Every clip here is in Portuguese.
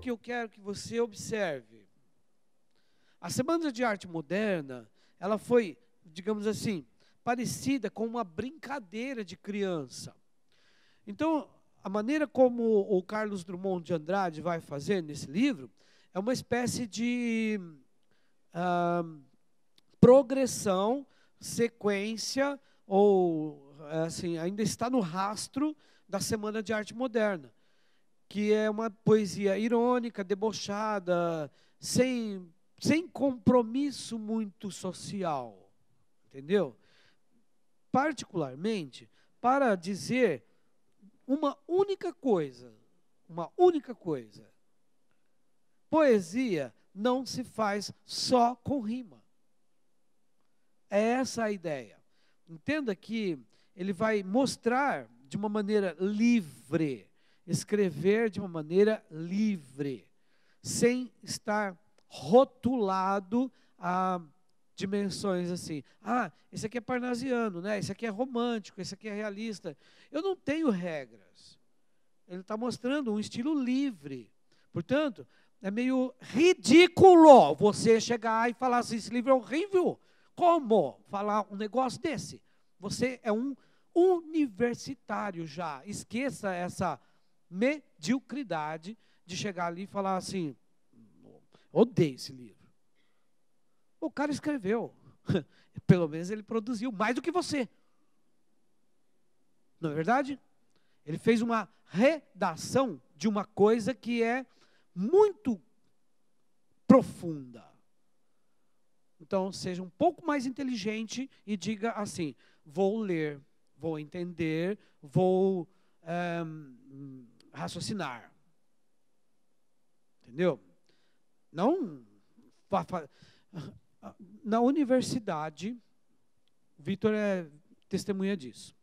que eu quero que você observe. A Semana de Arte Moderna, ela foi, digamos assim, parecida com uma brincadeira de criança. Então, a maneira como o Carlos Drummond de Andrade vai fazer nesse livro é uma espécie de progressão, sequência, ou assim, ainda está no rastro da Semana de Arte Moderna, que é uma poesia irônica, debochada, sem compromisso muito social, entendeu? Particularmente, para dizer uma única coisa, poesia não se faz só com rima. É essa a ideia. Entenda que ele vai mostrar de uma maneira livre, escrever de uma maneira livre, sem estar rotulado a dimensões assim. Ah, esse aqui é parnasiano, né? Esse aqui é romântico, esse aqui é realista. Eu não tenho regras. Ele está mostrando um estilo livre. Portanto, é meio ridículo você chegar e falar assim, esse livro é horrível. Como falar um negócio desse? Você é um universitário já. Esqueça essa mediocridade de chegar ali e falar assim, odeio esse livro. O cara escreveu. Pelo menos ele produziu mais do que você. Não é verdade? Ele fez uma redação de uma coisa que é muito profunda. Então, seja um pouco mais inteligente e diga assim, vou ler, vou entender, vou raciocinar. Entendeu? Não... Na universidade, Vitor é testemunha disso.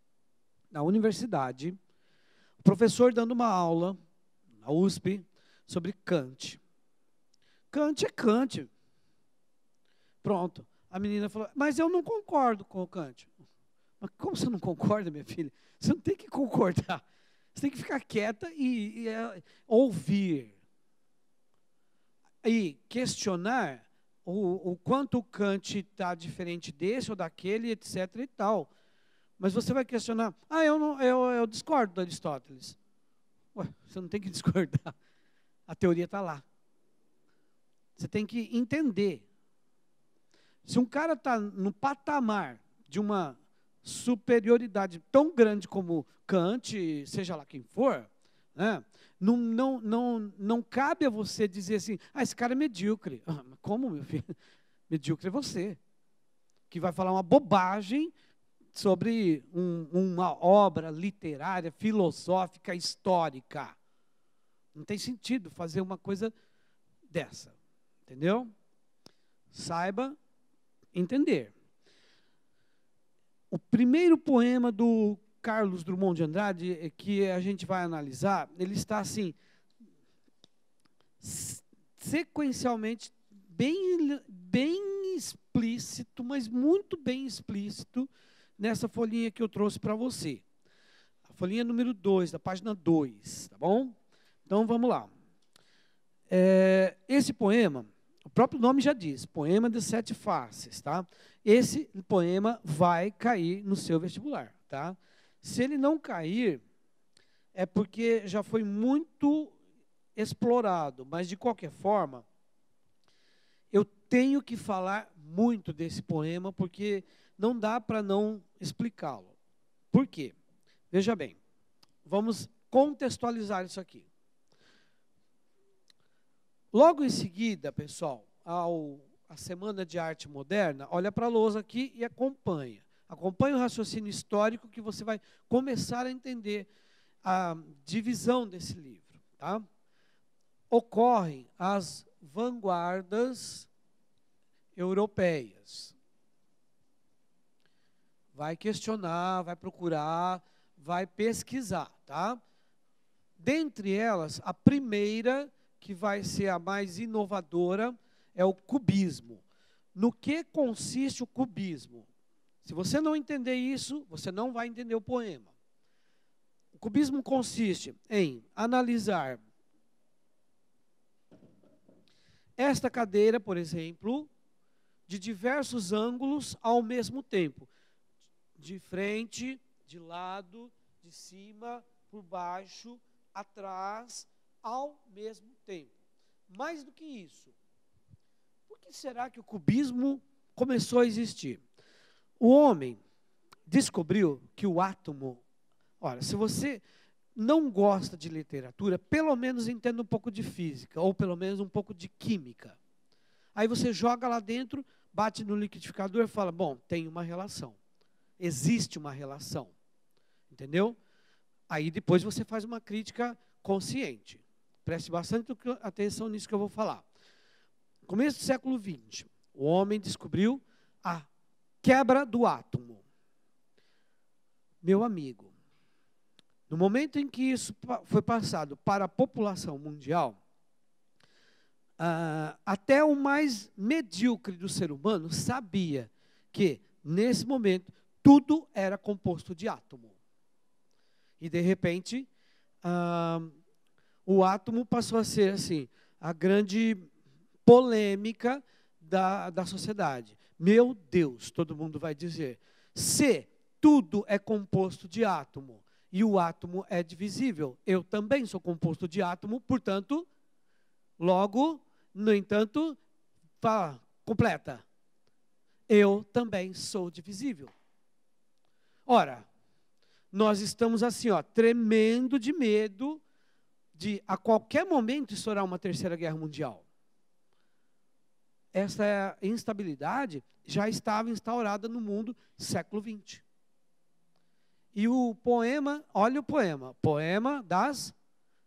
Na universidade, o professor dando uma aula, na USP, sobre Kant. Kant é Kant. Pronto. A menina falou, mas eu não concordo com o Kant. Mas como você não concorda, minha filha? Você não tem que concordar. Você tem que ficar quieta e ouvir. E questionar o quanto o Kant está diferente desse ou daquele, etc. e tal. Mas você vai questionar, eu discordo do Aristóteles. Ué, você não tem que discordar. A teoria está lá. Você tem que entender. Se um cara está no patamar de uma superioridade tão grande como Kant, seja lá quem for, né, não cabe a você dizer assim, esse cara é medíocre. Como, meu filho? Medíocre é você, que vai falar uma bobagem sobre uma obra literária, filosófica, histórica. Não tem sentido fazer uma coisa dessa. Entendeu? Saiba entender. O primeiro poema do Carlos Drummond de Andrade, que a gente vai analisar, ele está assim, sequencialmente, bem explícito, mas muito bem explícito, nessa folhinha que eu trouxe para você. A folhinha número 2, da página 2, tá bom? Então, vamos lá. Esse poema, o próprio nome já diz, Poema de Sete Faces, tá? Esse poema vai cair no seu vestibular, tá? Se ele não cair, é porque já foi muito explorado, mas de qualquer forma, eu tenho que falar muito desse poema, porque não dá para não explicá-lo. Por quê? Veja bem, vamos contextualizar isso aqui. Logo em seguida, pessoal, a Semana de Arte Moderna, olha para a lousa aqui e acompanha. Acompanhe o raciocínio histórico que você vai começar a entender a divisão desse livro. Tá? Ocorrem as vanguardas europeias. Vai questionar, vai procurar, vai pesquisar. Tá? Dentre elas, a primeira, que vai ser a mais inovadora, é o cubismo. No que consiste o cubismo? Se você não entender isso, você não vai entender o poema. O cubismo consiste em analisar esta cadeira, por exemplo, de diversos ângulos ao mesmo tempo. De frente, de lado, de cima, por baixo, atrás, ao mesmo tempo. Mais do que isso, por que será que o cubismo começou a existir? O homem descobriu que o átomo... Olha, se você não gosta de literatura, pelo menos entenda um pouco de física, ou pelo menos um pouco de química. Aí você joga lá dentro, bate no liquidificador e fala, bom, tem uma relação. Existe uma relação. Entendeu? Aí depois você faz uma crítica consciente. Preste bastante atenção nisso que eu vou falar. No começo do século XX, o homem descobriu a quebra do átomo. Meu amigo, no momento em que isso foi passado para a população mundial, até o mais medíocre do ser humano sabia que, nesse momento, tudo era composto de átomo. E, de repente, o átomo passou a ser assim, a grande polêmica da sociedade. Meu Deus, todo mundo vai dizer, se tudo é composto de átomo e o átomo é divisível, eu também sou composto de átomo, portanto, logo, no entanto, completa. Eu também sou divisível. Ora, nós estamos assim, ó, tremendo de medo de a qualquer momento estourar uma terceira guerra mundial. Essa instabilidade já estava instaurada no mundo século XX. E o poema, olha o poema das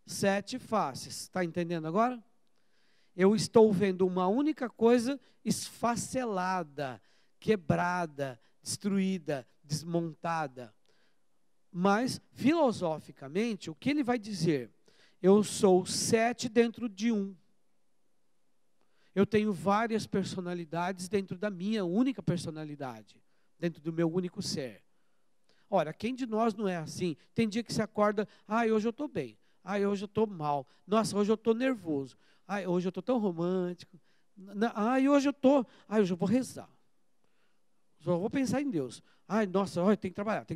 7 faces. Está entendendo agora? Eu estou vendo uma única coisa esfacelada, quebrada, destruída, desmontada. Mas, filosoficamente, o que ele vai dizer? Eu sou 7 dentro de 1. Eu tenho várias personalidades dentro da minha única personalidade, dentro do meu único ser. Ora, quem de nós não é assim? Tem dia que se acorda, hoje eu estou bem, hoje eu estou mal, nossa, hoje eu estou nervoso, hoje eu estou tão romântico, hoje eu vou rezar, só vou pensar em Deus, nossa, tem que trabalhar.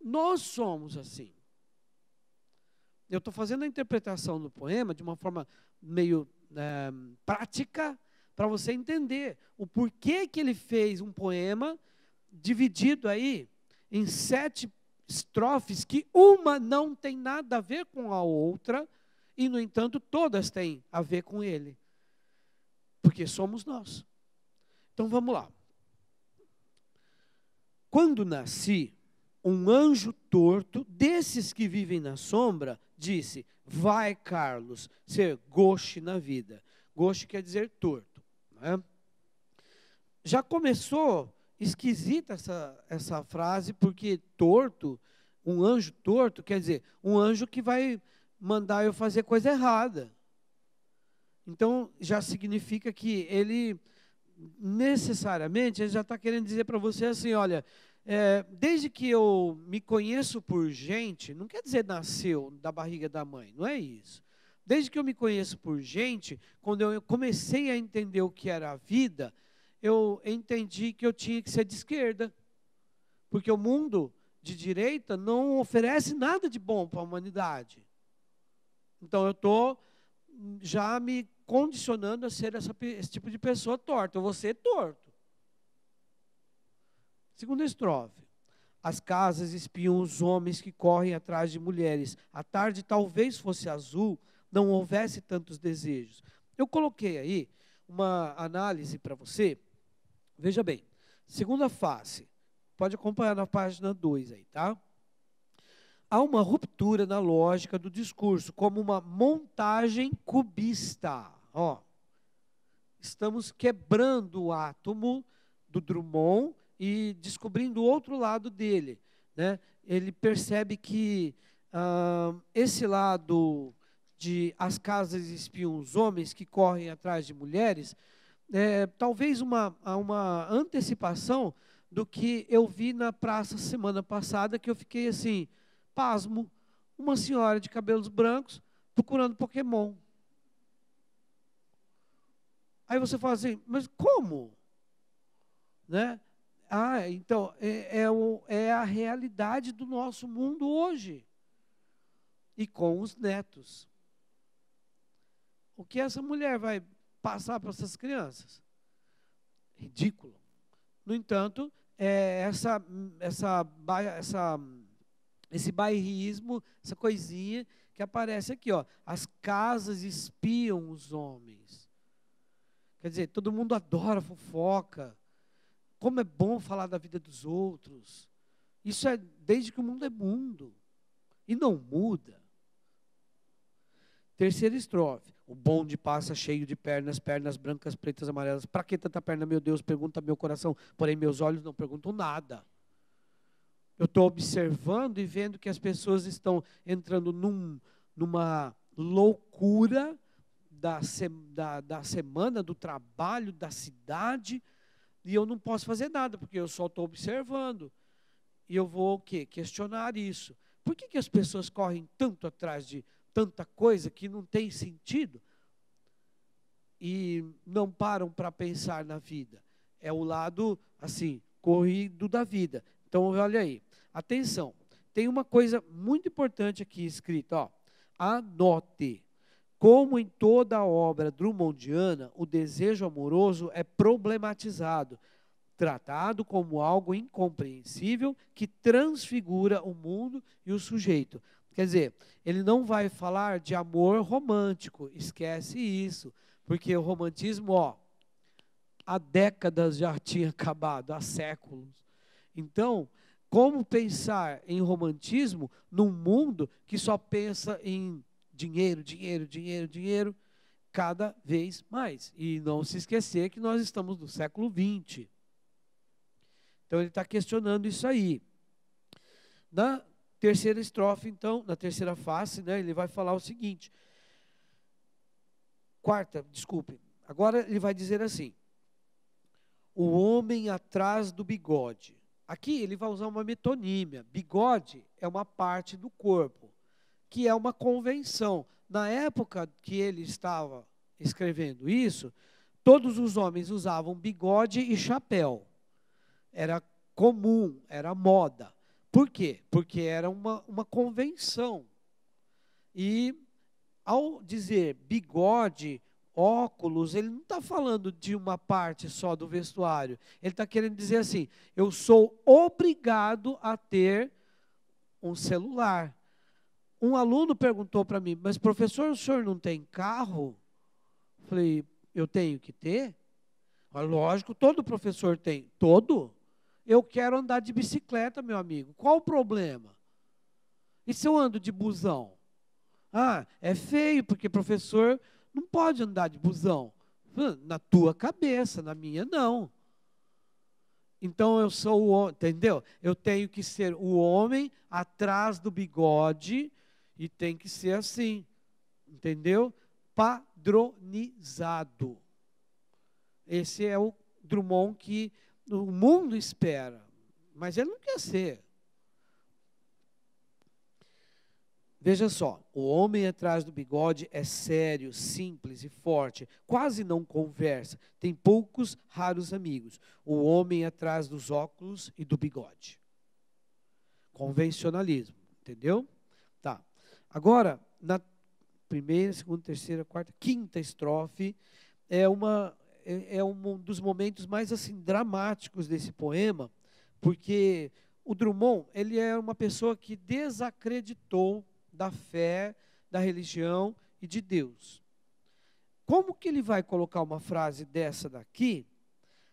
Nós somos assim. Eu estou fazendo a interpretação do poema de uma forma meio prática, para você entender o porquê que ele fez um poema dividido aí em 7 estrofes, que uma não tem nada a ver com a outra, e, no entanto, todas têm a ver com ele. Porque somos nós. Então, vamos lá. Quando nasci, um anjo torto, desses que vivem na sombra, disse, vai, Carlos, ser gauche na vida. Gauche quer dizer torto. Né? Já começou esquisita essa frase, porque torto, um anjo torto, quer dizer, um anjo que vai mandar eu fazer coisa errada. Então, já significa que ele, necessariamente, ele já está querendo dizer para você assim, olha, desde que eu me conheço por gente, não quer dizer nasceu da barriga da mãe, não é isso. Desde que eu me conheço por gente, quando eu comecei a entender o que era a vida, eu entendi que eu tinha que ser de esquerda. Porque o mundo de direita não oferece nada de bom para a humanidade. Então eu estou já me condicionando a ser esse tipo de pessoa torta. Eu vou ser torto. Segunda estrofe. As casas espiam os homens que correm atrás de mulheres. A tarde talvez fosse azul, não houvesse tantos desejos. Eu coloquei aí uma análise para você. Veja bem, segunda face. Pode acompanhar na página 2 aí, tá? Há uma ruptura na lógica do discurso, como uma montagem cubista. Ó, estamos quebrando o átomo do Drummond e descobrindo o outro lado dele. Né? Ele percebe que esse lado de as casas espiam os homens que correm atrás de mulheres, talvez uma antecipação do que eu vi na praça semana passada, que eu fiquei assim, pasmo, uma senhora de cabelos brancos procurando Pokémon. Aí você fala assim, mas como? Né? Então, é a realidade do nosso mundo hoje. E com os netos. O que essa mulher vai passar para essas crianças? Ridículo. No entanto, esse bairrismo, essa coisinha que aparece aqui, ó. As casas espiam os homens. Quer dizer, todo mundo adora fofoca. Como é bom falar da vida dos outros. Isso é desde que o mundo é mundo. E não muda. Terceira estrofe. O bonde passa cheio de pernas, pernas brancas, pretas, amarelas. Para que tanta perna, meu Deus? Pergunta meu coração. Porém, meus olhos não perguntam nada. Eu estou observando e vendo que as pessoas estão entrando numa loucura da semana, do trabalho, da cidade, e eu não posso fazer nada, porque eu só estou observando. E eu vou o quê? Questionar isso. Por que as pessoas correm tanto atrás de tanta coisa que não tem sentido e não param para pensar na vida? É o lado, assim, corrido da vida. Então, olha aí. Atenção. Tem uma coisa muito importante aqui escrita, ó. Anote. Como em toda a obra drummondiana, o desejo amoroso é problematizado, tratado como algo incompreensível que transfigura o mundo e o sujeito. Quer dizer, ele não vai falar de amor romântico, esquece isso, porque o romantismo, ó, há décadas já tinha acabado, há séculos. Então, como pensar em romantismo num mundo que só pensa em dinheiro, dinheiro, dinheiro, dinheiro, cada vez mais. E não se esquecer que nós estamos no século XX. Então ele está questionando isso aí. Na terceira estrofe, então, na terceira face, né, ele vai falar o seguinte. Quarta, desculpe. Agora ele vai dizer assim. O homem atrás do bigode. Aqui ele vai usar uma metonímia. Bigode é uma parte do corpo, que é uma convenção. Na época que ele estava escrevendo isso, todos os homens usavam bigode e chapéu. Era comum, era moda. Por quê? Porque era uma convenção. E ao dizer bigode, óculos, ele não está falando de uma parte só do vestuário. Ele está querendo dizer assim, eu sou obrigado a ter um celular. Um aluno perguntou para mim, mas professor, o senhor não tem carro? Eu falei, eu tenho que ter? Mas, lógico, todo professor tem. Todo? Eu quero andar de bicicleta, meu amigo. Qual o problema? E se eu ando de busão? Ah, é feio, porque professor não pode andar de busão. Na tua cabeça, na minha não. Então eu sou o homem, entendeu? Eu tenho que ser o homem atrás do bigode e tem que ser assim, entendeu? Padronizado. Esse é o Drummond que o mundo espera, mas ele não quer ser. Veja só, o homem atrás do bigode é sério, simples e forte, quase não conversa, tem poucos raros amigos. O homem atrás dos óculos e do bigode. Convencionalismo, entendeu? Tá. Agora, na primeira, segunda, terceira, quarta, quinta estrofe, é um dos momentos mais assim dramáticos desse poema, porque o Drummond, ele é uma pessoa que desacreditou da fé, da religião e de Deus. Como que ele vai colocar uma frase dessa daqui,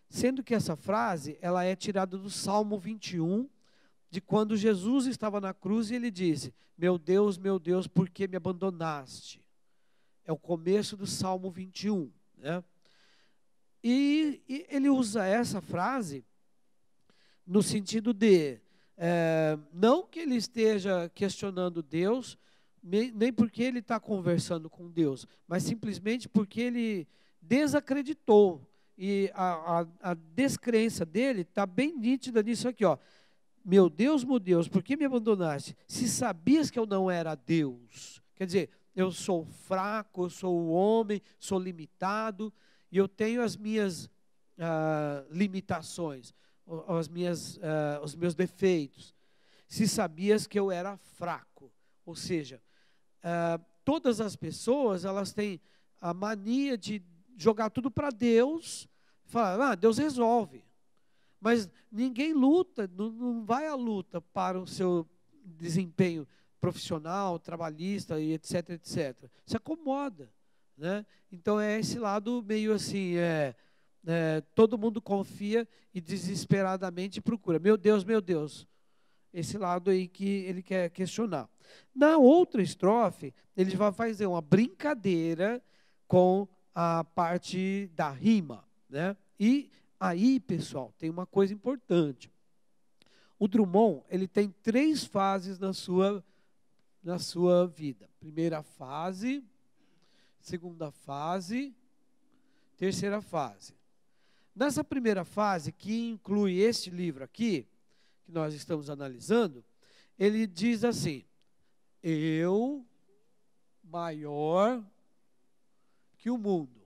sendo que essa frase ela é tirada do Salmo 21, de quando Jesus estava na cruz e ele disse, meu Deus, por que me abandonaste? É o começo do Salmo 21. Né? E ele usa essa frase no sentido de, não que ele esteja questionando Deus, nem porque ele está conversando com Deus, mas simplesmente porque ele desacreditou. E a descrença dele está bem nítida nisso aqui, ó. Meu Deus, por que me abandonaste? Se sabias que eu não era Deus. Quer dizer, eu sou fraco, eu sou o homem, sou limitado. e eu tenho as minhas limitações, os meus defeitos. Se sabias que eu era fraco. Ou seja, todas as pessoas, elas têm a mania de jogar tudo para Deus, falar, Deus resolve. Mas ninguém luta, não vai à luta para o seu desempenho profissional, trabalhista e etc, etc. Se acomoda, né? Então é esse lado meio assim, todo mundo confia e desesperadamente procura. Meu Deus. Esse lado aí que ele quer questionar. Na outra estrofe, ele vai fazer uma brincadeira com a parte da rima, né? E aí, pessoal, tem uma coisa importante. O Drummond, ele tem 3 fases na sua vida. Primeira fase, segunda fase, terceira fase. Nessa primeira fase, que inclui este livro aqui, que nós estamos analisando, ele diz assim, eu maior que o mundo.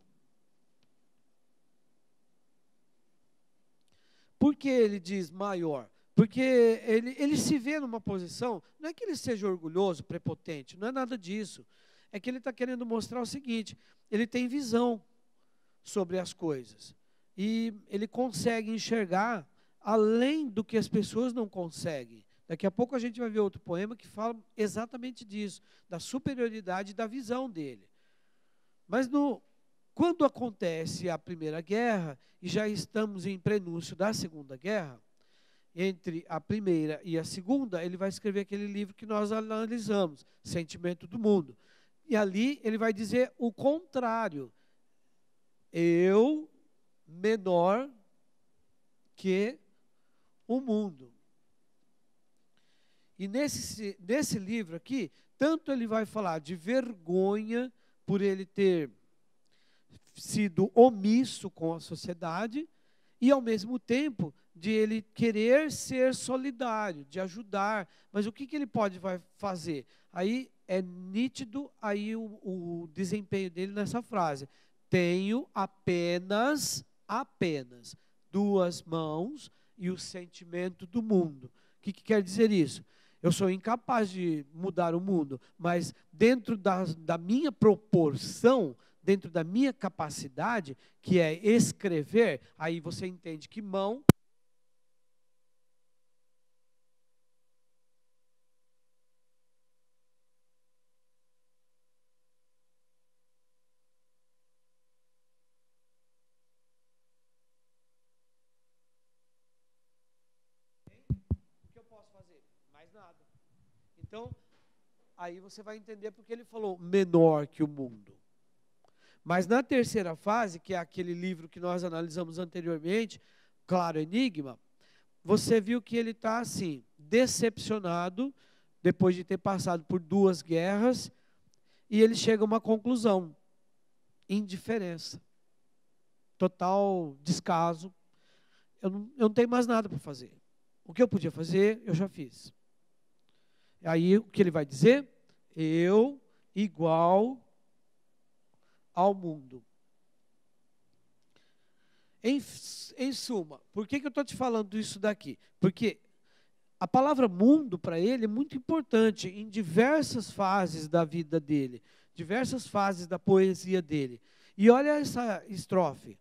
Por que ele diz maior? Porque ele se vê numa posição, não é que ele seja orgulhoso, prepotente, não é nada disso. É que ele está querendo mostrar o seguinte, ele tem visão sobre as coisas. E ele consegue enxergar além do que as pessoas não conseguem. Daqui a pouco a gente vai ver outro poema que fala exatamente disso, da superioridade da visão dele. Mas quando acontece a Primeira Guerra, e já estamos em prenúncio da Segunda Guerra, entre a primeira e a segunda, ele vai escrever aquele livro que nós analisamos, Sentimento do Mundo. E ali ele vai dizer o contrário. Eu menor que o mundo. E nesse livro aqui, tanto ele vai falar de vergonha por ele ter sido omisso com a sociedade, e ao mesmo tempo de ele querer ser solidário, de ajudar. Mas o que ele vai fazer? Aí é nítido aí o desempenho dele nessa frase. Tenho apenas 2 mãos e o sentimento do mundo. O que quer dizer isso? Eu sou incapaz de mudar o mundo, mas dentro da minha proporção, dentro da minha capacidade, que é escrever, aí você entende que mão mais nada. Então, aí você vai entender porque ele falou menor que o mundo. Mas na terceira fase, que é aquele livro que nós analisamos anteriormente, Claro Enigma, você viu que ele está assim, decepcionado, depois de ter passado por 2 guerras, e ele chega a uma conclusão, indiferença, total descaso, eu não tenho mais nada para fazer. O que eu podia fazer, eu já fiz. Aí o que ele vai dizer? Eu igual ao mundo. Em suma, por que eu estou te falando isso daqui? Porque a palavra mundo para ele é muito importante em diversas fases da vida dele, diversas fases da poesia dele. E olha essa estrofe.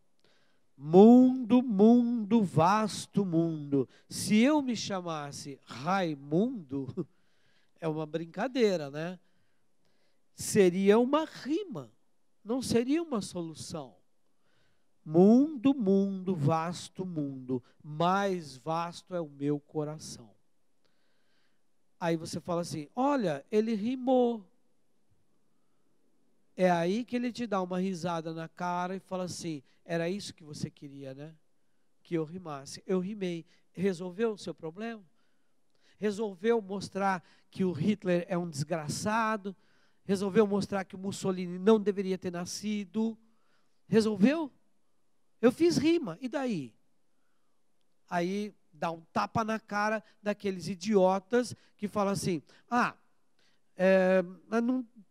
Mundo, mundo, vasto mundo. Se eu me chamasse Raimundo, é uma brincadeira, né? Seria uma rima, não seria uma solução. Mundo, mundo, vasto mundo, mais vasto é o meu coração. Aí você fala assim, olha, ele rimou. É aí que ele te dá uma risada na cara e fala assim, era isso que você queria, né? Que eu rimasse. Eu rimei. Resolveu o seu problema? Resolveu mostrar que o Hitler é um desgraçado? Resolveu mostrar que o Mussolini não deveria ter nascido? Resolveu? Eu fiz rima, e daí? Aí dá um tapa na cara daqueles idiotas que falam assim,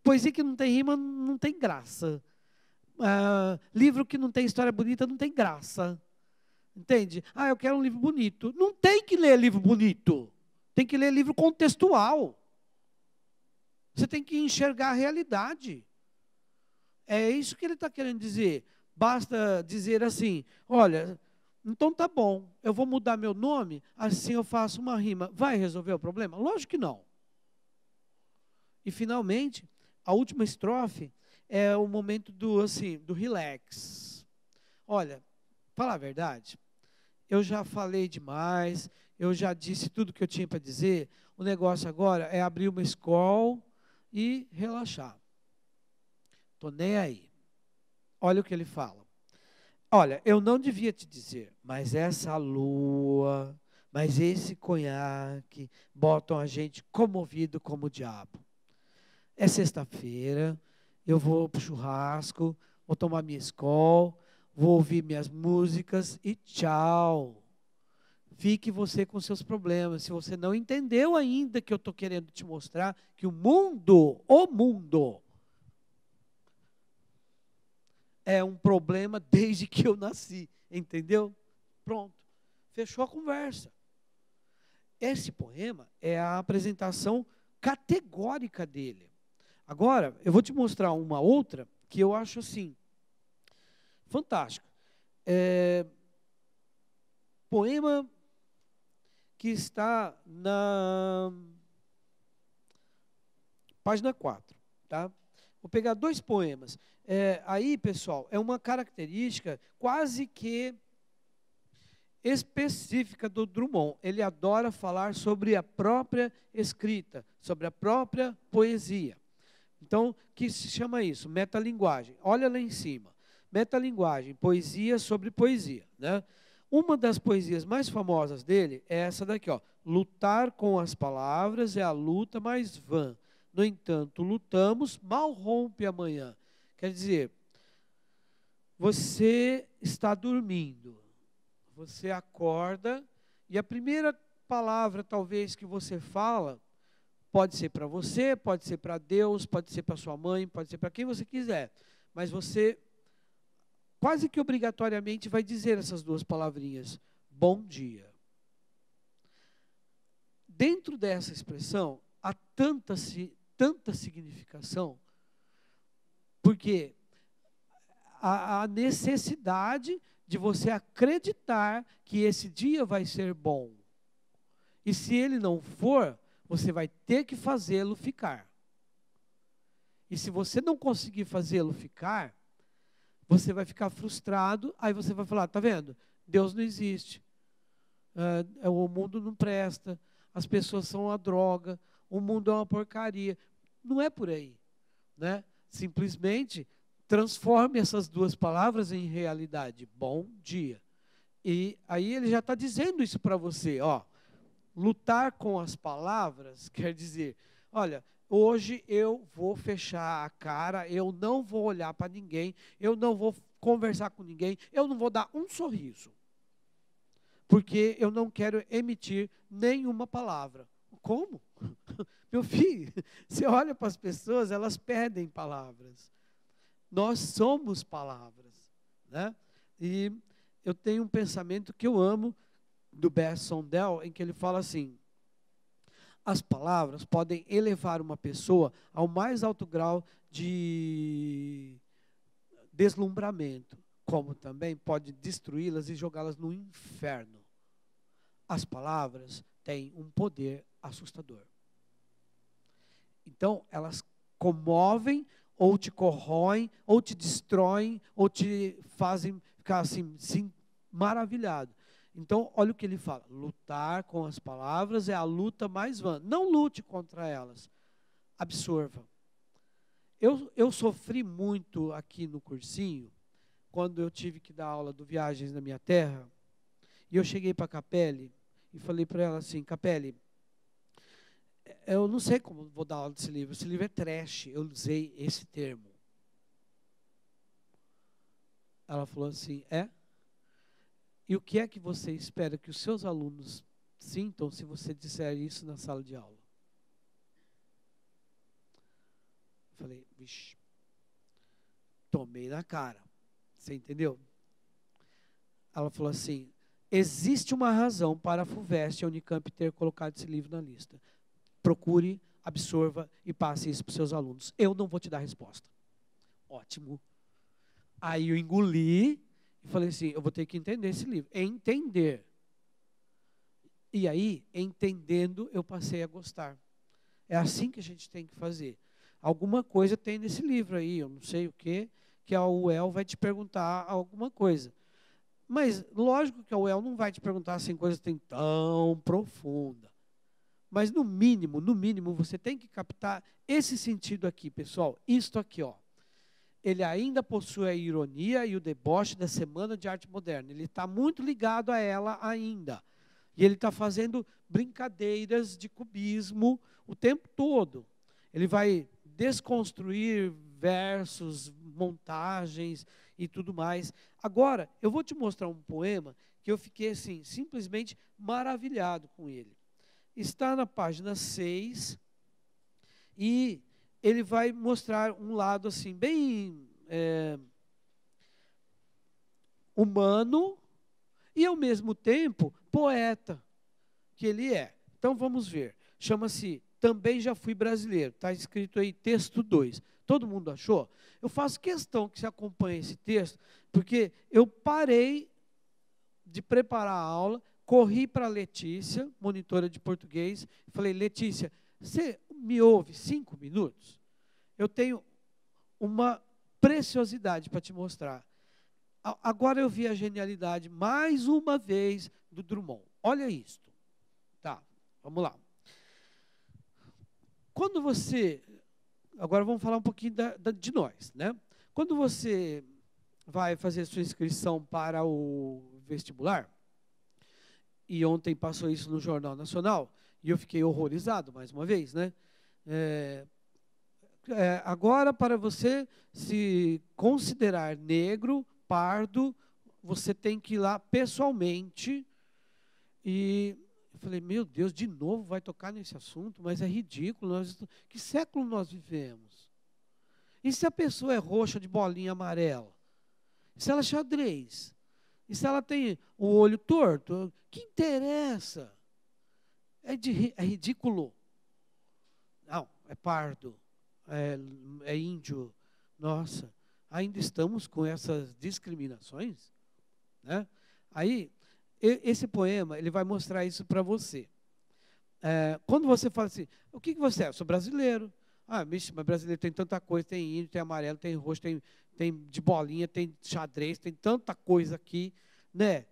poesia que não tem rima não tem graça. livro que não tem história bonita não tem graça. Entende? Eu quero um livro bonito. Não tem que ler livro bonito. Tem que ler livro contextual. Você tem que enxergar a realidade. É isso que ele está querendo dizer. Basta dizer assim, olha, então tá bom, eu vou mudar meu nome, assim eu faço uma rima. Vai resolver o problema? Lógico que não. E finalmente, a última estrofe é o momento do relax. Olha, falar a verdade, eu já falei demais, eu já disse tudo que eu tinha para dizer. O negócio agora é abrir uma escola e relaxar. Estou nem aí. Olha o que ele fala. Olha, eu não devia te dizer, mas essa lua, mas esse conhaque, botam a gente comovido como o diabo. É sexta-feira, eu vou para o churrasco, vou tomar minha escola, vou ouvir minhas músicas e tchau. Fique você com seus problemas. Se você não entendeu ainda que eu estou querendo te mostrar que o mundo é um problema desde que eu nasci, entendeu? Pronto, fechou a conversa. Esse poema é a apresentação categórica dele. Agora, eu vou te mostrar uma outra que eu acho assim, fantástica. Poema que está na página 4, tá? Vou pegar 2 poemas. Aí, pessoal, é uma característica quase que específica do Drummond. Ele adora falar sobre a própria escrita, sobre a própria poesia. Então, que se chama isso? Metalinguagem. Olha lá em cima. Metalinguagem, poesia sobre poesia, né? Uma das poesias mais famosas dele é essa daqui, ó. Lutar com as palavras é a luta mais vã. No entanto, lutamos, mal rompe amanhã. Quer dizer, você está dormindo, você acorda, e a primeira palavra, talvez, que você fala, pode ser para você, pode ser para Deus, pode ser para sua mãe, pode ser para quem você quiser, mas você quase que obrigatoriamente vai dizer essas 2 palavrinhas, bom dia. Dentro dessa expressão, há tanta significação, porque a necessidade de você acreditar que esse dia vai ser bom. E se ele não for, você vai ter que fazê-lo ficar. E se você não conseguir fazê-lo ficar, você vai ficar frustrado, aí você vai falar, tá vendo? Deus não existe. O mundo não presta, as pessoas são uma droga, o mundo é uma porcaria. Não é por aí, né? Simplesmente transforme essas 2 palavras em realidade. Bom dia. E aí ele já está dizendo isso para você, ó. Lutar com as palavras quer dizer, olha, hoje eu vou fechar a cara, eu não vou olhar para ninguém, eu não vou conversar com ninguém, eu não vou dar um sorriso, porque eu não quero emitir nenhuma palavra. Como? Meu filho, você olha para as pessoas, elas pedem palavras. Nós somos palavras, né? E eu tenho um pensamento que eu amo, do Bess Sondel, em que ele fala assim, as palavras podem elevar uma pessoa ao mais alto grau de deslumbramento, como também pode destruí-las e jogá-las no inferno. As palavras têm um poder assustador. Então, elas comovem, ou te corroem, ou te destroem, ou te fazem ficar assim maravilhado. Então, olha o que ele fala. Lutar com as palavras é a luta mais vã. Não lute contra elas. Absorva. Eu sofri muito aqui no cursinho, quando eu tive que dar aula do Viagens na Minha Terra, e eu cheguei para a Capelli e falei para ela assim, Capelli, eu não sei como vou dar aula desse livro. Esse livro é trash. Eu usei esse termo. Ela falou assim, E o que é que você espera que os seus alunos sintam se você disser isso na sala de aula? Falei, vixe, Tomei na cara. Você entendeu? Ela falou assim, existe uma razão para a FUVEST e a Unicamp ter colocado esse livro na lista. Procure, absorva e passe isso para os seus alunos. Eu não vou te dar resposta. Ótimo. Aí eu engoli e falei assim, eu vou ter que entender esse livro. Entender. E aí, entendendo, eu passei a gostar. É assim que a gente tem que fazer. Alguma coisa tem nesse livro aí, eu não sei o quê, que a UEL vai te perguntar alguma coisa. Mas, lógico que a UEL não vai te perguntar assim, coisa tão profunda. Mas, no mínimo, você tem que captar esse sentido aqui, pessoal. Isto aqui, ó. Ele ainda possui a ironia e o deboche da Semana de Arte Moderna. Ele está muito ligado a ela ainda. E ele está fazendo brincadeiras de cubismo o tempo todo. Ele vai desconstruir versos, montagens e tudo mais. Agora, eu vou te mostrar um poema que eu fiquei assim, simplesmente maravilhado com ele. Está na página 6 e ele vai mostrar um lado assim, bem humano e, ao mesmo tempo, poeta que ele é. Então, vamos ver. Chama-se Também Já Fui Brasileiro. Está escrito aí, texto 2. Todo mundo achou? Eu faço questão que você acompanhe esse texto, porque eu parei de preparar a aula, corri para a Letícia, monitora de português, e falei, Letícia, você me ouve 5 minutos? Eu tenho uma preciosidade para te mostrar. Agora eu vi a genialidade, mais uma vez, do Drummond. Olha isto. Tá, vamos lá. Quando você... Agora vamos falar um pouquinho de nós, né? Quando você vai fazer a sua inscrição para o vestibular, e ontem passou isso no Jornal Nacional, e eu fiquei horrorizado, mais uma vez, né? Agora, para você se considerar negro, pardo, você tem que ir lá pessoalmente. E eu falei, meu Deus, de novo vai tocar nesse assunto, mas é ridículo. Que século nós vivemos? E se a pessoa é roxa de bolinha amarela? E se ela é xadrez? E se ela tem o olho torto? Que interessa? É ridículo. Não, é pardo, é índio. Nossa, ainda estamos com essas discriminações? Né? Aí, esse poema, ele vai mostrar isso para você. Quando você fala assim, o que você é? Eu sou brasileiro. Ah, mas brasileiro tem tanta coisa, tem índio, tem amarelo, tem roxo, tem de bolinha, tem xadrez, tem tanta coisa aqui, né?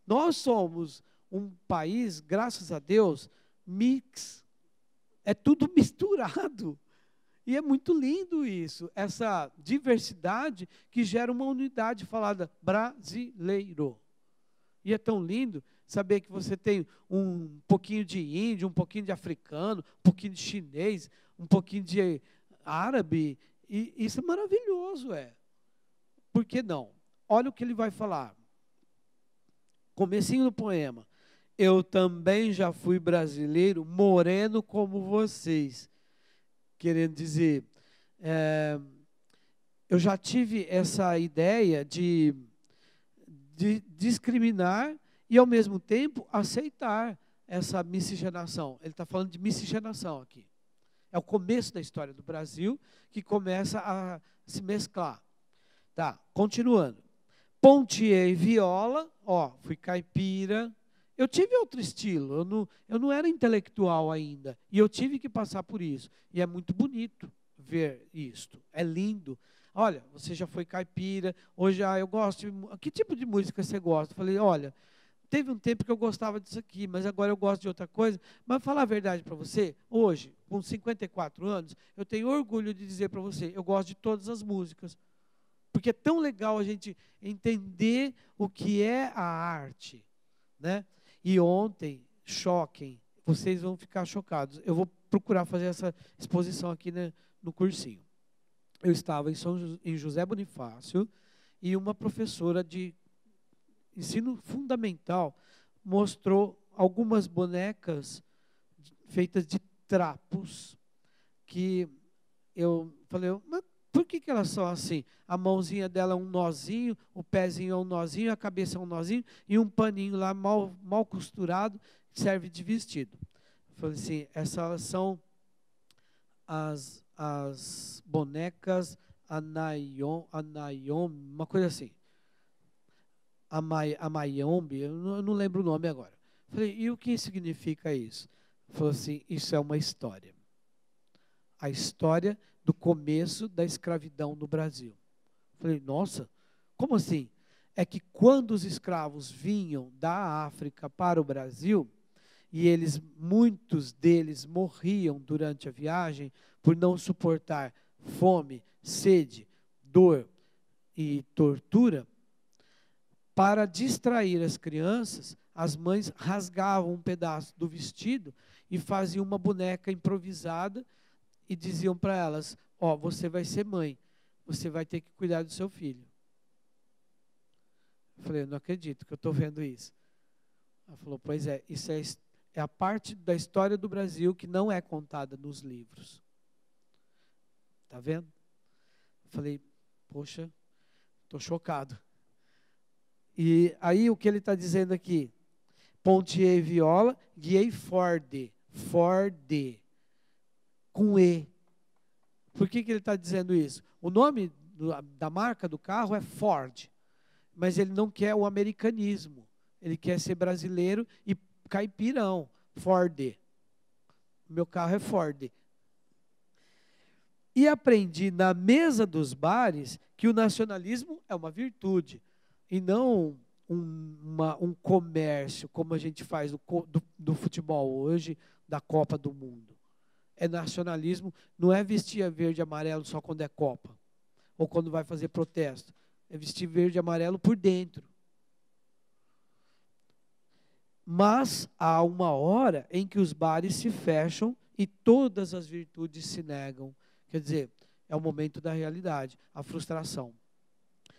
Nós somos um país, graças a Deus, mix. É tudo misturado. E é muito lindo isso, essa diversidade que gera uma unidade falada brasileiro. E é tão lindo saber que você tem um pouquinho de índio, um pouquinho de africano, um pouquinho de chinês, um pouquinho de árabe. E isso é maravilhoso, Por que não? Olha o que ele vai falar. Comecinho do poema. Eu também já fui brasileiro, moreno como vocês. Querendo dizer, eu já tive essa ideia de discriminar e, ao mesmo tempo, aceitar essa miscigenação. Ele está falando de miscigenação aqui. É o começo da história do Brasil que começa a se mesclar. Tá, continuando. Pontier e viola, fui caipira. Eu tive outro estilo, eu não era intelectual ainda. E eu tive que passar por isso. E é muito bonito ver isto. É lindo. Olha, você já foi caipira, hoje eu gosto de... Que tipo de música você gosta? Eu falei, olha, teve um tempo que eu gostava disso aqui, mas agora eu gosto de outra coisa. Mas falar a verdade para você, hoje, com 54 anos, eu tenho orgulho de dizer para você, eu gosto de todas as músicas. Porque é tão legal a gente entender o que é a arte, né? E ontem, choquem, vocês vão ficar chocados. Eu vou procurar fazer essa exposição aqui, né, no cursinho. Eu estava em José Bonifácio e uma professora de ensino fundamental mostrou algumas bonecas feitas de trapos que eu falei, mas por por que elas são assim? A mãozinha dela é um nozinho, o pezinho é um nozinho, a cabeça é um nozinho, e um paninho lá mal costurado, que serve de vestido. Eu falei assim, essas são as bonecas Anayom, uma coisa assim. Amayombe, eu não lembro o nome agora. Falei, e o que significa isso? Falou assim, isso é uma história. A história do começo da escravidão no Brasil. Falei, nossa, como assim? É que quando os escravos vinham da África para o Brasil, e muitos deles morriam durante a viagem por não suportar fome, sede, dor e tortura, para distrair as crianças, as mães rasgavam um pedaço do vestido e faziam uma boneca improvisada e diziam para elas, ó, você vai ser mãe, você vai ter que cuidar do seu filho. Eu falei, eu não acredito que eu estou vendo isso. Ela falou, pois é, isso é a parte da história do Brasil que não é contada nos livros. Está vendo? Eu falei, poxa, estou chocado. E aí o que ele está dizendo aqui? Pontiei viola, guiei Ford, com E. Por que ele está dizendo isso? O nome da marca do carro é Ford, mas ele não quer o americanismo. Ele quer ser brasileiro e caipirão, Ford. Meu carro é Ford. E aprendi na mesa dos bares que o nacionalismo é uma virtude e não um comércio, como a gente faz do futebol hoje, da Copa do Mundo. É nacionalismo, não é vestir verde e amarelo só quando é Copa, ou quando vai fazer protesto. É vestir verde e amarelo por dentro. Mas há uma hora em que os bares se fecham e todas as virtudes se negam. Quer dizer, é o momento da realidade, a frustração.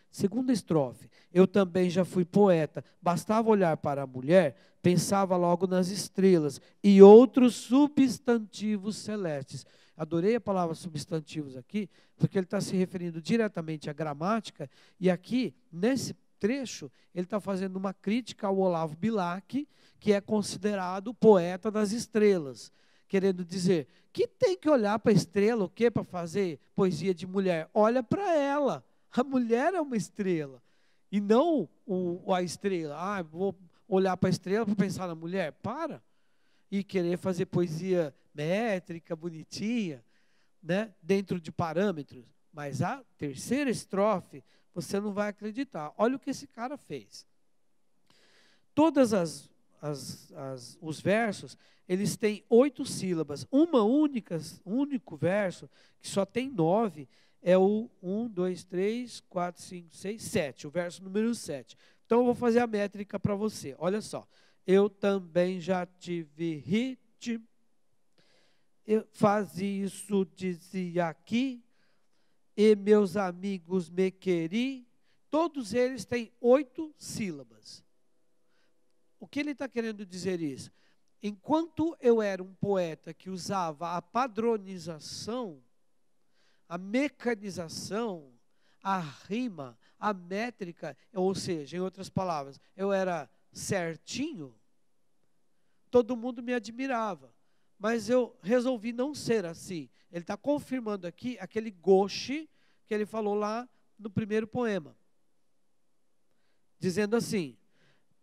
Segunda estrofe, eu também já fui poeta, bastava olhar para a mulher, pensava logo nas estrelas e outros substantivos celestes. Adorei a palavra substantivos aqui, porque ele está se referindo diretamente à gramática, e aqui, nesse trecho, ele está fazendo uma crítica ao Olavo Bilac, que é considerado o poeta das estrelas, querendo dizer, que tem que olhar para a estrela, o quê? Para fazer poesia de mulher? Olha para ela. A mulher é uma estrela, e não a estrela. Ah, vou olhar para a estrela para pensar na mulher. Para. E querer fazer poesia métrica, bonitinha, né, dentro de parâmetros. Mas a terceira estrofe, você não vai acreditar. Olha o que esse cara fez. Todas os versos, eles têm 8 sílabas. Único verso, que só tem 9, é o 1, 2, 3, 4, 5, 6, 7, o verso número 7. Então eu vou fazer a métrica para você. Olha só. Eu também já tive hit, eu fazia isso, dizia aqui, e meus amigos me queriam. Todos eles têm 8 sílabas. O que ele está querendo dizer isso? Enquanto eu era um poeta que usava a padronização, a mecanização, a rima, a métrica, ou seja, em outras palavras, eu era certinho, todo mundo me admirava. Mas eu resolvi não ser assim. Ele está confirmando aqui aquele gauche que ele falou lá no primeiro poema. Dizendo assim,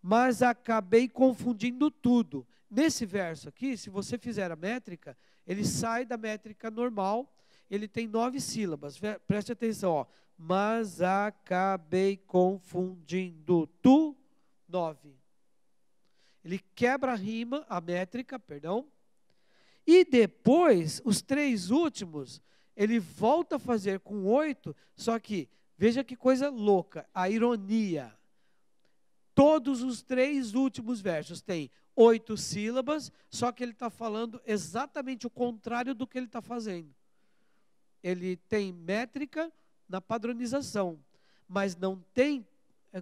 mas acabei confundindo tudo. Nesse verso aqui, se você fizer a métrica, ele sai da métrica normal, ele tem 9 sílabas. Preste atenção, ó. Mas acabei confundindo 9. Ele quebra a rima, a métrica, perdão. E depois, os 3 últimos, ele volta a fazer com 8, só que, veja que coisa louca, a ironia. Todos os 3 últimos versos têm 8 sílabas, só que ele está falando exatamente o contrário do que ele está fazendo. Ele tem métrica na padronização, mas não tem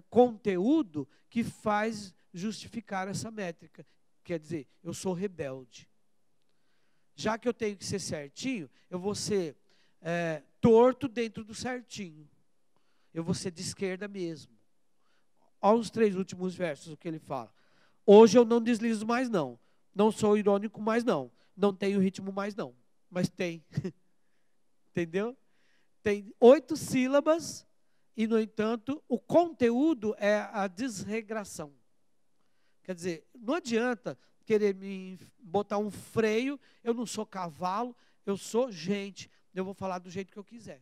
conteúdo que faz justificar essa métrica. Quer dizer, eu sou rebelde. Já que eu tenho que ser certinho, eu vou ser torto dentro do certinho. Eu vou ser de esquerda mesmo. Olha os 3 últimos versos, o que ele fala. Hoje eu não deslizo mais não. Não sou irônico mais não. Não tenho ritmo mais não. Mas tem. Entendeu? Tem 8 sílabas e, no entanto, o conteúdo é a desregração. Quer dizer, não adianta querer me botar um freio, eu não sou cavalo, eu sou gente. Eu vou falar do jeito que eu quiser.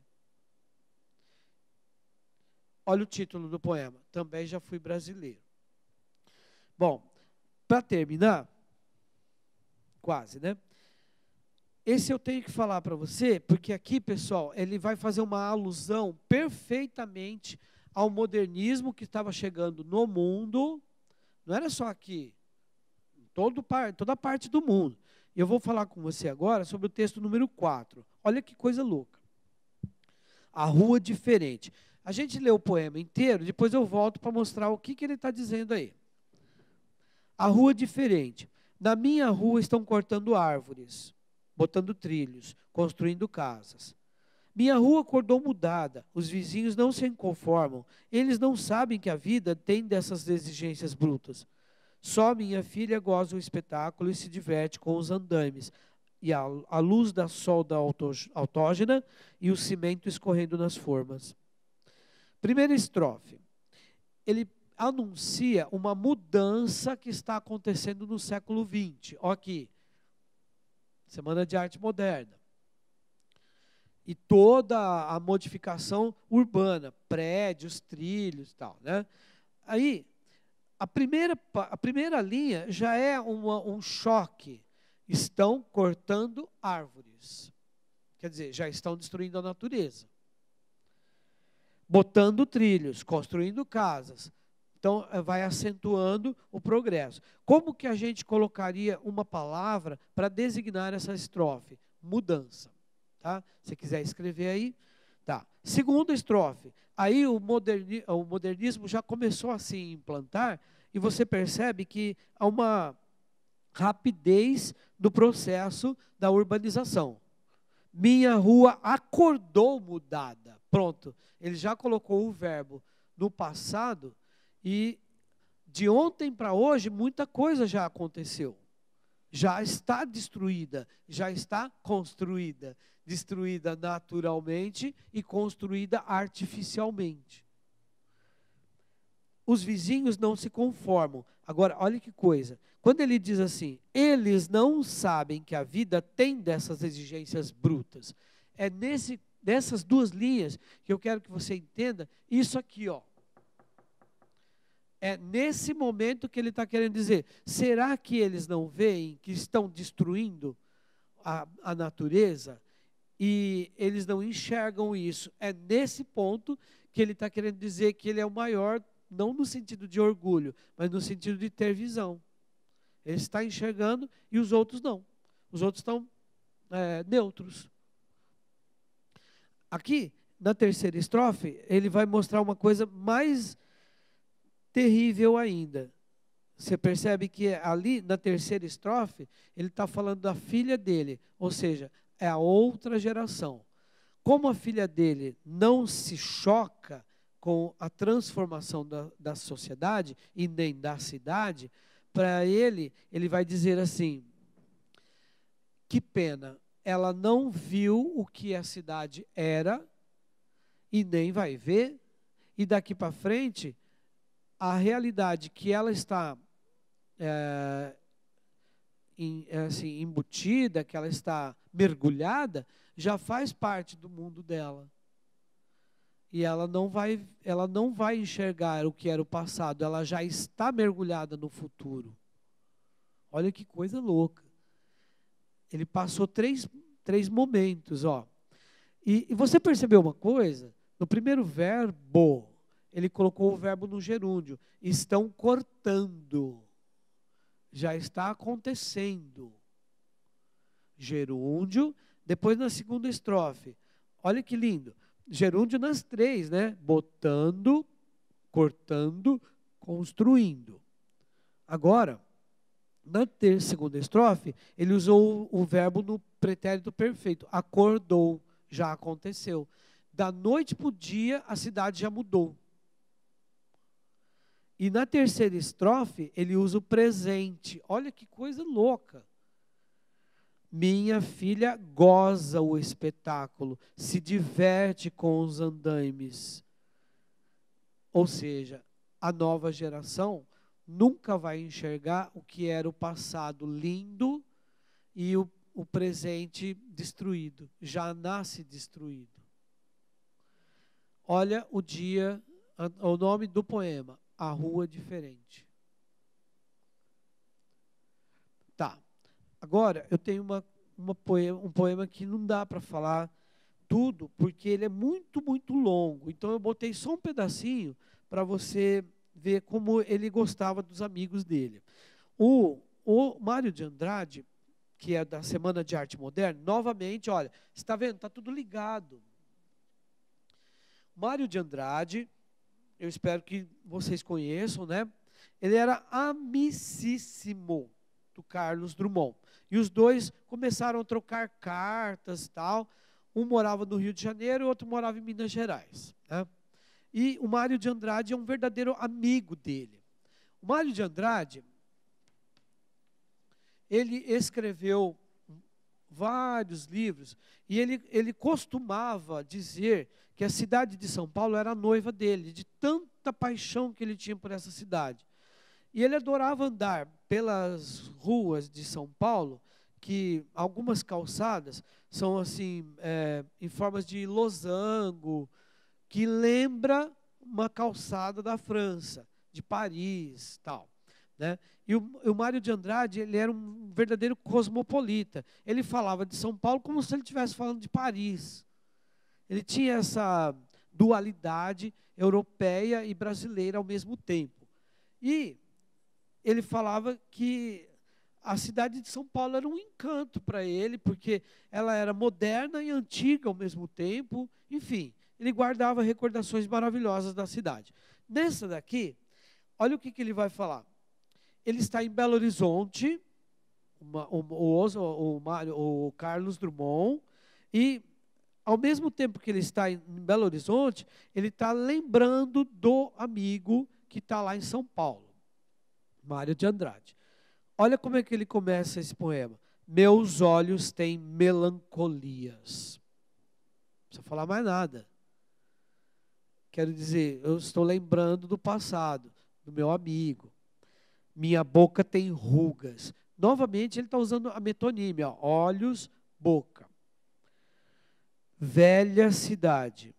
Olha o título do poema. Também já fui brasileiro. Bom, para terminar, quase, né? Esse eu tenho que falar para você, porque aqui, pessoal, ele vai fazer uma alusão perfeitamente ao modernismo que estava chegando no mundo. Não era só aqui, em toda parte do mundo. E eu vou falar com você agora sobre o texto número 4. Olha que coisa louca. A rua diferente. A gente lê o poema inteiro, depois eu volto para mostrar o que ele está dizendo aí. A rua diferente. Na minha rua estão cortando árvores, botando trilhos, construindo casas. Minha rua acordou mudada, os vizinhos não se conformam, eles não sabem que a vida tem dessas exigências brutas. Só minha filha goza do espetáculo e se diverte com os andames, e a luz da solda autógena e o cimento escorrendo nas formas. Primeira estrofe. Ele anuncia uma mudança que está acontecendo no século XX. Olha aqui. Semana de Arte Moderna. E toda a modificação urbana, prédios, trilhos e tal, né? Aí, a primeira linha já é um choque. Estão cortando árvores. Quer dizer, já estão destruindo a natureza. Botando trilhos, construindo casas. Então, vai acentuando o progresso. Como que a gente colocaria uma palavra para designar essa estrofe? Mudança. Tá? Se quiser escrever aí. Tá. Segunda estrofe. Aí o modernismo já começou a se implantar e você percebe que há uma rapidez do processo da urbanização. Minha rua acordou mudada. Pronto. Ele já colocou o verbo no passado e de ontem para hoje muita coisa já aconteceu. Já está destruída, já está construída. Destruída naturalmente e construída artificialmente. Os vizinhos não se conformam. Agora, olha que coisa. Quando ele diz assim, eles não sabem que a vida tem dessas exigências brutas. É nessas 2 linhas que eu quero que você entenda isso aqui, ó. É nesse momento que ele está querendo dizer, será que eles não veem que estão destruindo a natureza? E eles não enxergam isso. É nesse ponto que ele está querendo dizer que ele é o maior, não no sentido de orgulho, mas no sentido de ter visão. Ele está enxergando e os outros não. Os outros estão neutros. Aqui, na terceira estrofe, ele vai mostrar uma coisa mais terrível ainda. Você percebe que ali, na terceira estrofe, ele está falando da filha dele, ou seja, é a outra geração. Como a filha dele não se choca com a transformação da sociedade e nem da cidade, para ele vai dizer assim, que pena, ela não viu o que a cidade era e nem vai ver, e daqui para frente, a realidade que ela está embutida, que ela está mergulhada, já faz parte do mundo dela. E ela não vai enxergar o que era o passado, ela já está mergulhada no futuro. Olha que coisa louca. Ele passou três momentos, ó. E você percebeu uma coisa? No primeiro verbo, ele colocou o verbo no gerúndio. Estão cortando. Já está acontecendo. Gerúndio. Depois na segunda estrofe. Olha que lindo. Gerúndio nas 3, né? Botando, cortando, construindo. Agora, na segunda estrofe, ele usou o verbo no pretérito perfeito. Acordou. já aconteceu. Da noite para o dia, a cidade já mudou. E na terceira estrofe, ele usa o presente. Olha que coisa louca. Minha filha goza o espetáculo, se diverte com os andaimes. Ou seja, a nova geração nunca vai enxergar o que era o passado lindo e o presente destruído. Já nasce destruído. Olha o nome do poema, A Rua Diferente. Tá. Agora, eu tenho um poema que não dá para falar tudo, porque ele é muito, muito longo. Então, eu botei só um pedacinho para você ver como ele gostava dos amigos dele. O Mário de Andrade, que é da Semana de Arte Moderna, novamente, olha, você está vendo? Está tudo ligado. Mário de Andrade, eu espero que vocês conheçam, né? Ele era amicíssimo do Carlos Drummond. E os dois começaram a trocar cartas e tal. Um morava no Rio de Janeiro e o outro morava em Minas Gerais, né? E o Mário de Andrade é um verdadeiro amigo dele. O Mário de Andrade, ele escreveu vários livros e ele costumava dizer que a cidade de São Paulo era a noiva dele, de tanta paixão que ele tinha por essa cidade. E ele adorava andar pelas ruas de São Paulo, que algumas calçadas são assim, em formas de losango, que lembra uma calçada da França, de Paris, tal, né? E o Mário de Andrade, ele era um verdadeiro cosmopolita. Ele falava de São Paulo como se ele estivesse falando de Paris. Ele tinha essa dualidade europeia e brasileira ao mesmo tempo. E ele falava que a cidade de São Paulo era um encanto para ele, porque ela era moderna e antiga ao mesmo tempo. Enfim, ele guardava recordações maravilhosas da cidade. Nessa daqui, olha o que ele vai falar. Ele está em Belo Horizonte, o Carlos Drummond, e ao mesmo tempo que ele está em Belo Horizonte, ele está lembrando do amigo que está lá em São Paulo, Mário de Andrade. Olha como é que ele começa esse poema. Meus olhos têm melancolias. Não precisa falar mais nada. Quero dizer, eu estou lembrando do passado, do meu amigo. Minha boca tem rugas. Novamente ele está usando a metonímia. Olhos, boca. Velha cidade.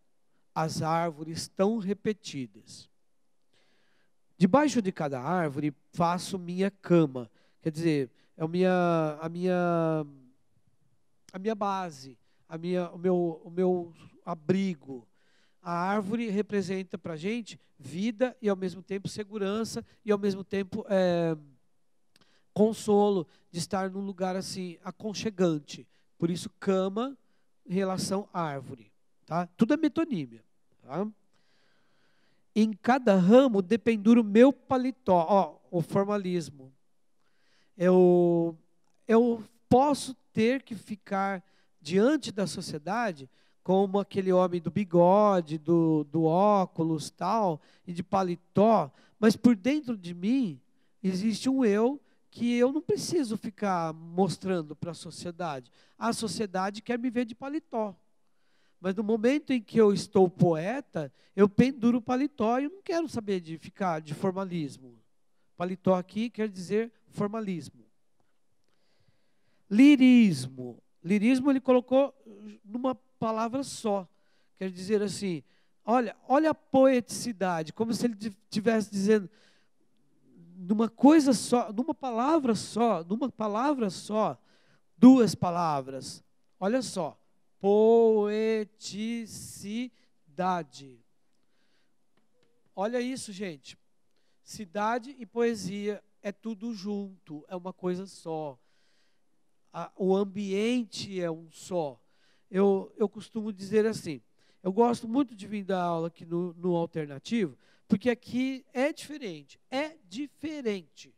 As árvores tão repetidas. Debaixo de cada árvore faço minha cama. Quer dizer, é a minha base, o meu abrigo. A árvore representa para a gente vida e ao mesmo tempo segurança e ao mesmo tempo consolo de estar num lugar assim aconchegante. Por isso cama em relação à árvore, tá? Tudo é metonímia, tá? Em cada ramo dependura o meu paletó. Ó, o formalismo. Eu posso ter que ficar diante da sociedade como aquele homem do bigode, do óculos, tal, e de paletó, mas por dentro de mim existe um eu que eu não preciso ficar mostrando para a sociedade. A sociedade quer me ver de paletó. Mas no momento em que eu estou poeta, eu penduro o paletó e eu não quero saber de ficar de formalismo. Paletó aqui quer dizer formalismo. Lirismo. Lirismo ele colocou numa palavra só. Quer dizer assim, olha a poeticidade, como se ele estivesse dizendo numa coisa só, numa palavra só, duas palavras. Olha só. Poeticidade. Olha isso, gente. Cidade e poesia é tudo junto, é uma coisa só. O ambiente é um só. Eu costumo dizer assim, eu gosto muito de vir dar aula aqui no Alternativo, porque aqui é diferente. É diferente.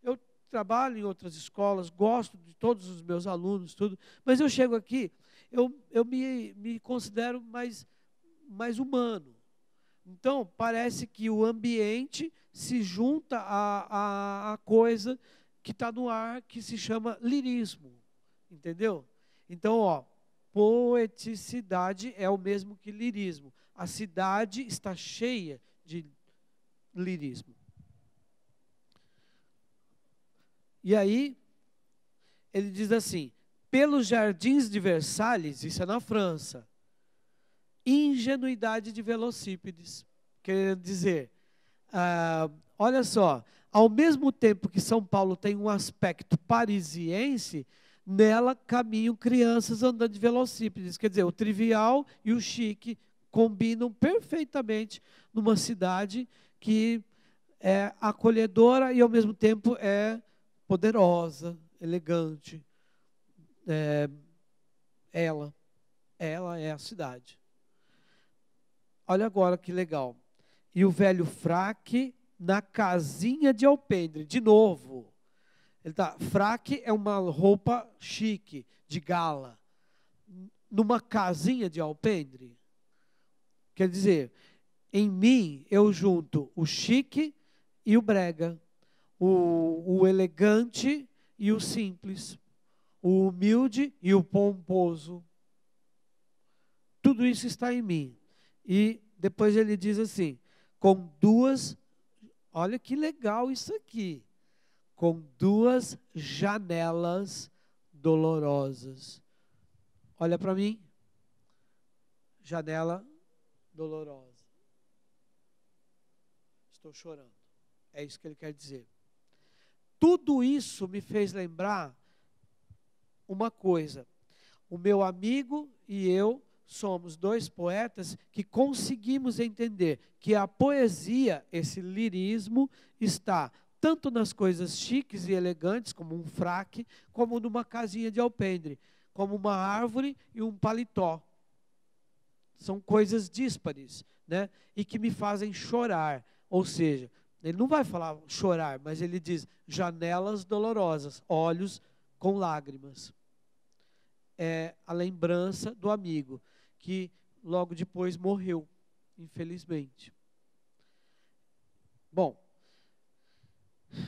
Eu trabalho em outras escolas, gosto de todos os meus alunos, tudo, mas eu chego aqui, eu me considero mais humano. Então, parece que o ambiente se junta à coisa que está no ar, que se chama lirismo. Entendeu? Então, ó, poeticidade é o mesmo que lirismo. A cidade está cheia de lirismo. E aí, ele diz assim: pelos jardins de Versalhes, isso é na França, ingenuidade de velocípedes. Quer dizer, olha só, ao mesmo tempo que São Paulo tem um aspecto parisiense, nela caminham crianças andando de velocípedes. Quer dizer, o trivial e o chique combinam perfeitamente numa cidade que é acolhedora e ao mesmo tempo é poderosa, elegante. Ela é a cidade. Olha agora que legal. E o velho fraque na casinha de alpendre. De novo. Fraque é uma roupa chique, de gala. Numa casinha de alpendre. Quer dizer, em mim eu junto o chique e o brega. O elegante e o simples. O humilde e o pomposo. Tudo isso está em mim. E depois ele diz assim, com duas, olha que legal isso aqui, com duas janelas dolorosas. Olha para mim, janela dolorosa. Estou chorando. É isso que ele quer dizer. Tudo isso me fez lembrar uma coisa. O meu amigo e eu somos dois poetas que conseguimos entender que a poesia, esse lirismo, está tanto nas coisas chiques e elegantes, como um fraque, como numa casinha de alpendre, como uma árvore e um paletó. São coisas díspares, né? E que me fazem chorar. Ou seja, ele não vai falar chorar, mas ele diz janelas dolorosas, olhos com lágrimas. É a lembrança do amigo, que logo depois morreu, infelizmente. Bom,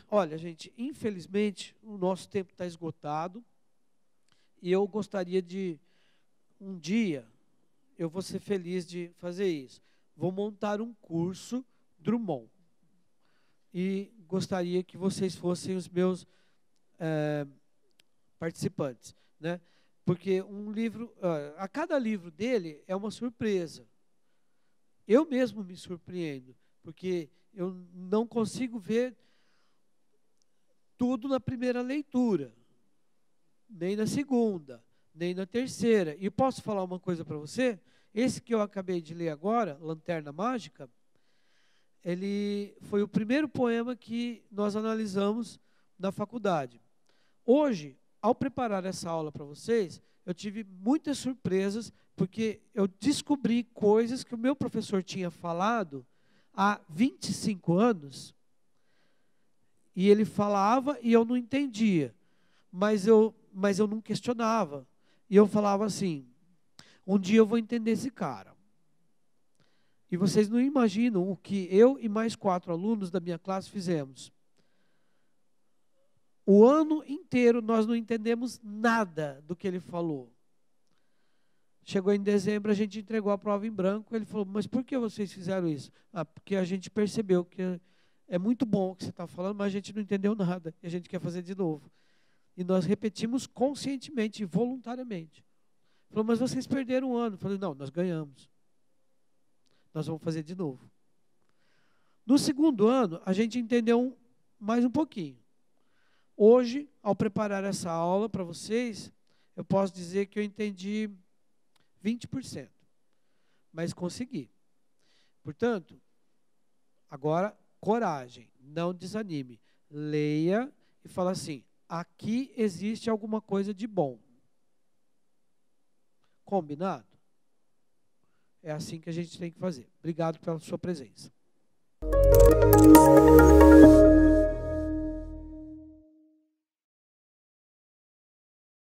olha, gente, infelizmente o nosso tempo está esgotado e eu gostaria de, um dia, eu vou ser feliz de fazer isso. Vou montar um curso Drummond e gostaria que vocês fossem os meus participantes, né? Porque um livro, a cada livro dele é uma surpresa. Eu mesmo me surpreendo, porque eu não consigo ver tudo na primeira leitura, nem na segunda, nem na terceira. E posso falar uma coisa para você? Esse que eu acabei de ler agora, Lanterna Mágica, ele foi o primeiro poema que nós analisamos na faculdade. Hoje, ao preparar essa aula para vocês, eu tive muitas surpresas, porque eu descobri coisas que o meu professor tinha falado há 25 anos, e ele falava e eu não entendia, mas eu não questionava. E eu falava assim, um dia eu vou entender esse cara. E vocês não imaginam o que eu e mais 4 alunos da minha classe fizemos. O ano inteiro nós não entendemos nada do que ele falou. Chegou em dezembro, a gente entregou a prova em branco. Ele falou, mas por que vocês fizeram isso? Porque a gente percebeu que é muito bom o que você está falando, mas a gente não entendeu nada. E a gente quer fazer de novo. E nós repetimos conscientemente e voluntariamente. Ele falou, mas vocês perderam um ano. Eu falei, não, nós ganhamos. Nós vamos fazer de novo. No segundo ano, a gente entendeu mais um pouquinho. Hoje, ao preparar essa aula para vocês, eu posso dizer que eu entendi 20%, mas consegui. Portanto, agora, coragem, não desanime. Leia e fala assim, aqui existe alguma coisa de bom. Combinado? É assim que a gente tem que fazer. Obrigado pela sua presença.